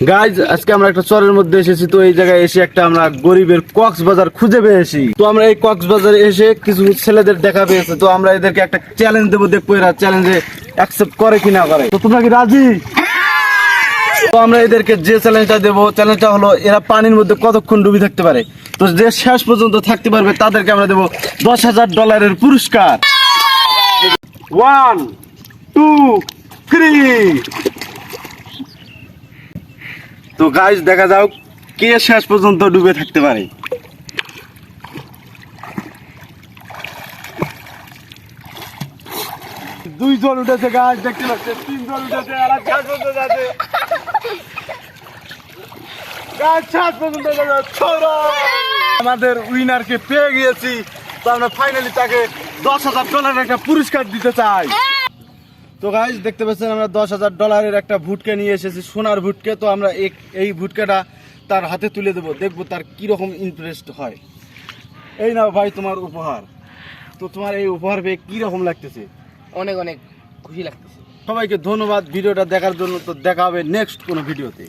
Guys আজকে আমরা একটা চরের মধ্যে এসেছি। তো এই জায়গায় এসে একটা আমরা গরিবের কক্সবাজার খুঁজে পেয়েছি। তো আমরা এই কক্সবাজারে এসে কিছু ছেলেদের দেখা পেয়েছে। তো আমরা এদেরকে একটা চ্যালেঞ্জ দেবো, দেখবো এরা চ্যালেঞ্জে অ্যাকসেপ্ট করে কিনা করে। তো তোমরা কি রাজি? তো আমরা এদেরকে যে চ্যালেঞ্জটা দেবো, চ্যালেঞ্জটা হলো এরা পানির মধ্যে কতক্ষণ ডুবে থাকতে পারে। তো যে শেষ পর্যন্ত থাকতে পারবে তাদেরকে আমরা দেবো $10,000 পুরস্কার। 1 2 3। তো গাইজ দেখা যাও কে শেষ পর্যন্ত ডুবে থাকতে পারে। দুইজন উঠেছে গাছ, দেখতে পাচ্ছে 3জন উঠেছে, আর এক শেষ পর্যন্ত যাচ্ছে। গাছ শেষ পর্যন্ত যাচ্ছে। আমাদের উইনারকে পেয়ে গিয়েছি। তো আমরা ফাইনালি তাকে $10,000 একটা পুরস্কার দিতে চাই। তো গাইজ দেখতে পাচ্ছেন আমরা $10,000 একটা ভুটকা নিয়ে এসেছি, সোনার ভুটকা। তো আমরা এই ভুটকাটা তার হাতে তুলে দেবো, দেখবো তার কিরকম ইন্টারেস্ট হয়। এই নাও ভাই তোমার উপহার। তো তোমার এই উপহার পেয়ে কিরকম লাগতেছে? অনেক অনেক খুশি লাগতেছে। সবাইকে ধন্যবাদ ভিডিওটা দেখার জন্য। তো দেখা হবে নেক্সট কোনো ভিডিওতে।